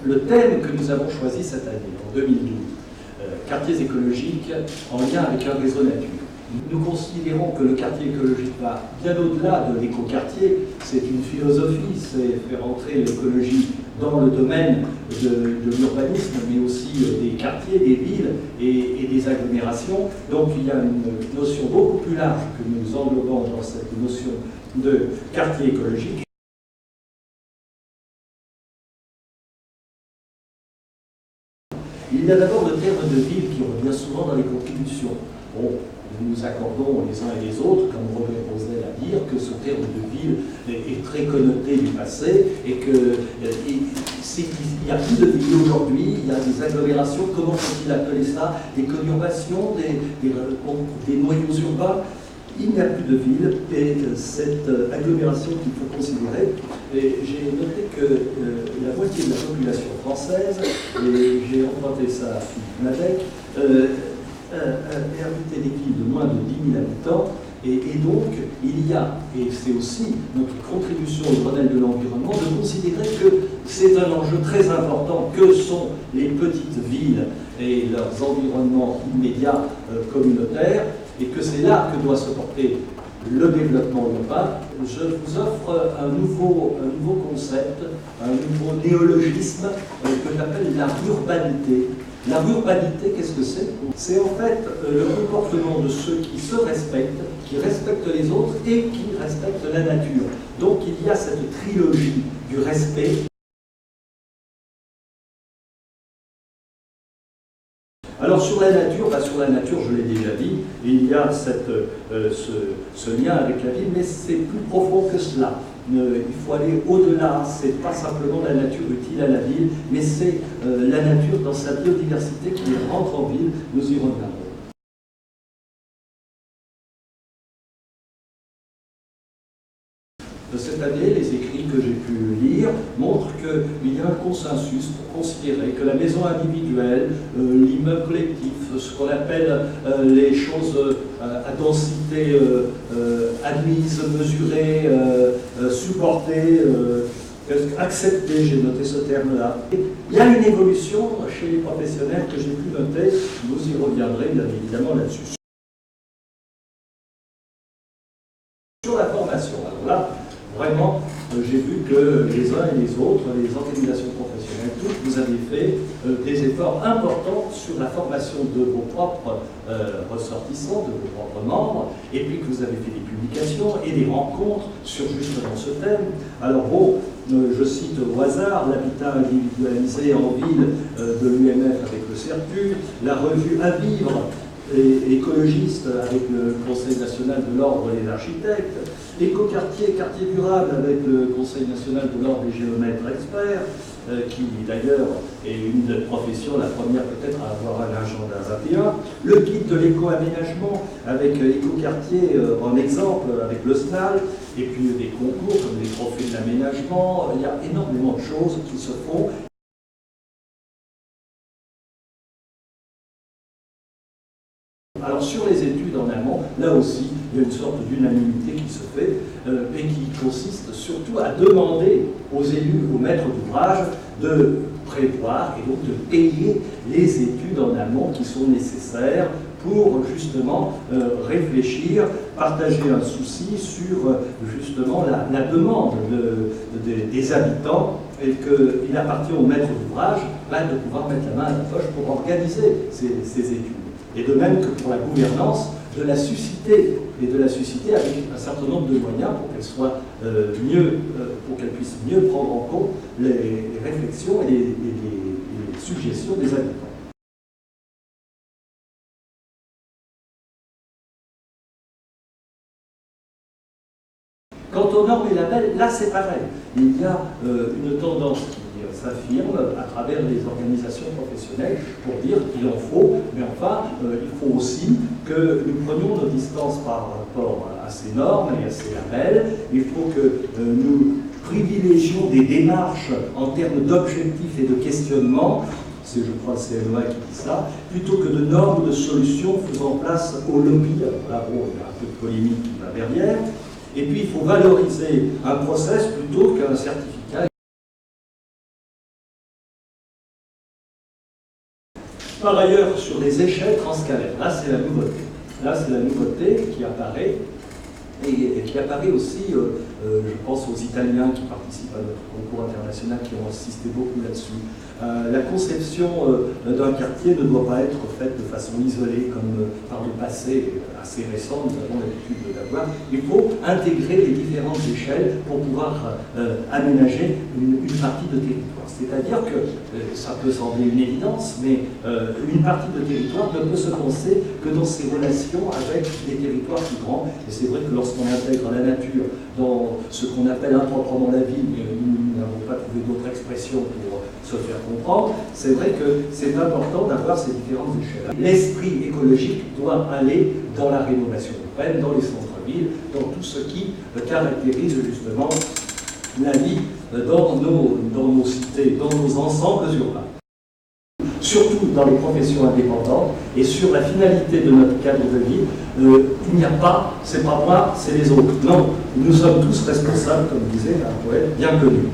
le thème que nous avons choisi cette année, en 2012, quartiers écologiques en lien avec un réseau nature. Nous considérons que le quartier écologique va bien au-delà de l'écoquartier. C'est une philosophie, c'est faire entrer l'écologie dans le domaine de l'urbanisme, mais aussi des quartiers, des villes et des agglomérations. Donc il y a une notion beaucoup plus large que nous englobons dans cette notion de quartier écologique. Il y a d'abord le terme de ville qui revient souvent dans les contributions. Bon, nous nous accordons les uns et les autres, comme Robert Rosel à dire, que ce terme de ville est très connoté du passé et qu'il n'y a plus de ville aujourd'hui, il y a des agglomérations, comment faut-il appeler ça? Des conurbations, des noyaux urbains. Il n'y a plus de ville et cette agglomération qu'il faut considérer. Et j'ai noté que la moitié de la population française, et j'ai emprunté ça à Philippe Madec, est habitée des villes de moins de 10 000 habitants. Et donc, il y a, et c'est aussi notre contribution au Grenelle de l'environnement, de considérer que c'est un enjeu très important que sont les petites villes et leurs environnements immédiats communautaires, et que c'est là que doit se porter le développement urbain. Je vous offre un nouveau concept, un nouveau néologisme que j'appelle la rurbanité. La rurbanité, qu'est-ce que c'est? C'est en fait le comportement de ceux qui se respectent, qui respectent les autres et qui respectent la nature. Donc il y a cette trilogie du respect. Alors sur la nature, je l'ai déjà dit, il y a ce lien avec la ville, mais c'est plus profond que cela. Il faut aller au-delà, c'est pas simplement la nature utile à la ville, mais c'est la nature dans sa biodiversité qui rentre en ville, nous y reviendrons. Cette année, les écrits que j'ai pu lire montrent qu'il y a un consensus pour considérer que la maison individuelle, l'immeuble collectif, ce qu'on appelle les choses à densité admise, mesurée, supportée, acceptée, j'ai noté ce terme-là. Il y a une évolution chez les professionnels que j'ai pu noter, vous y reviendrez bien évidemment là-dessus. Sur la formation, alors là, vraiment, j'ai vu que les uns et les autres, les organisations professionnelles, toutes, vous avez fait des efforts importants sur la formation de vos propres ressortissants, de vos propres membres, et puis que vous avez fait des publications et des rencontres sur justement ce thème. Alors bon, je cite au hasard l'habitat individualisé en ville de l'UMF avec le CERTU, la revue À Vivre, et écologiste avec le Conseil national de l'ordre des architectes, écoquartier, quartier durable avec le Conseil national de l'ordre des géomètres experts, qui d'ailleurs est une des professions, la première peut-être à avoir un agenda 21, le guide de l'éco-aménagement avec écoquartier en exemple avec le SNAL, et puis des concours comme les trophées de l'aménagement. Il y a énormément de choses qui se font. Alors sur les études en amont, là aussi, il y a une sorte d'unanimité qui se fait et qui consiste surtout à demander aux élus, aux maîtres d'ouvrage, de prévoir et donc de payer les études en amont qui sont nécessaires pour justement réfléchir, partager un souci sur justement la demande des habitants et qu'il appartient aux maîtres d'ouvrage de pouvoir mettre la main à la poche pour organiser ces études. Et de même que pour la gouvernance, de la susciter, et de la susciter avec un certain nombre de moyens pour qu'elle soit pour qu'elle puisse mieux prendre en compte les réflexions et les suggestions des habitants. Quant aux normes et labels, là c'est pareil. Il y a une tendance qui s'affirme à travers les organisations professionnelles pour dire qu'il en faut, mais enfin, il faut aussi que nous prenions nos distances par rapport à ces normes et à ces labels. Il faut que nous privilégions des démarches en termes d'objectifs et de questionnement. C'est, je crois, le CNOA qui dit ça, plutôt que de normes ou de solutions faisant place au lobby. Alors là, bon, il y a un peu de polémique qui va derrière. Et puis, il faut valoriser un process plutôt qu'un certificat. Par ailleurs, sur les échelles transcalaires, là c'est la nouveauté. Là c'est la nouveauté qui apparaît, et qui apparaît aussi, je pense aux Italiens qui participent à notre concours international, qui ont insisté beaucoup là-dessus. La conception d'un quartier ne doit pas être faite de façon isolée, comme par le passé assez récent, nous avons l'habitude d'avoir. Il faut intégrer les différentes échelles pour pouvoir aménager une partie de territoire. C'est-à-dire que, ça peut sembler une évidence, mais une partie de territoire ne peut se penser que dans ses relations avec des territoires plus grands. Et c'est vrai que lorsqu'on intègre la nature dans ce qu'on appelle improprement la ville, mais nous n'avons pas trouvé d'autre expression pour se faire comprendre, c'est vrai que c'est important d'avoir ces différentes échelles. L'esprit écologique doit aller dans la rénovation urbaine, dans les centres-villes, dans tout ce qui caractérise justement la vie dans nos cités, dans nos ensembles urbains. Surtout dans les professions indépendantes, et sur la finalité de notre cadre de vie, il n'y a pas, c'est pas moi, c'est les autres. Non, nous sommes tous responsables, comme disait un poète bien connu.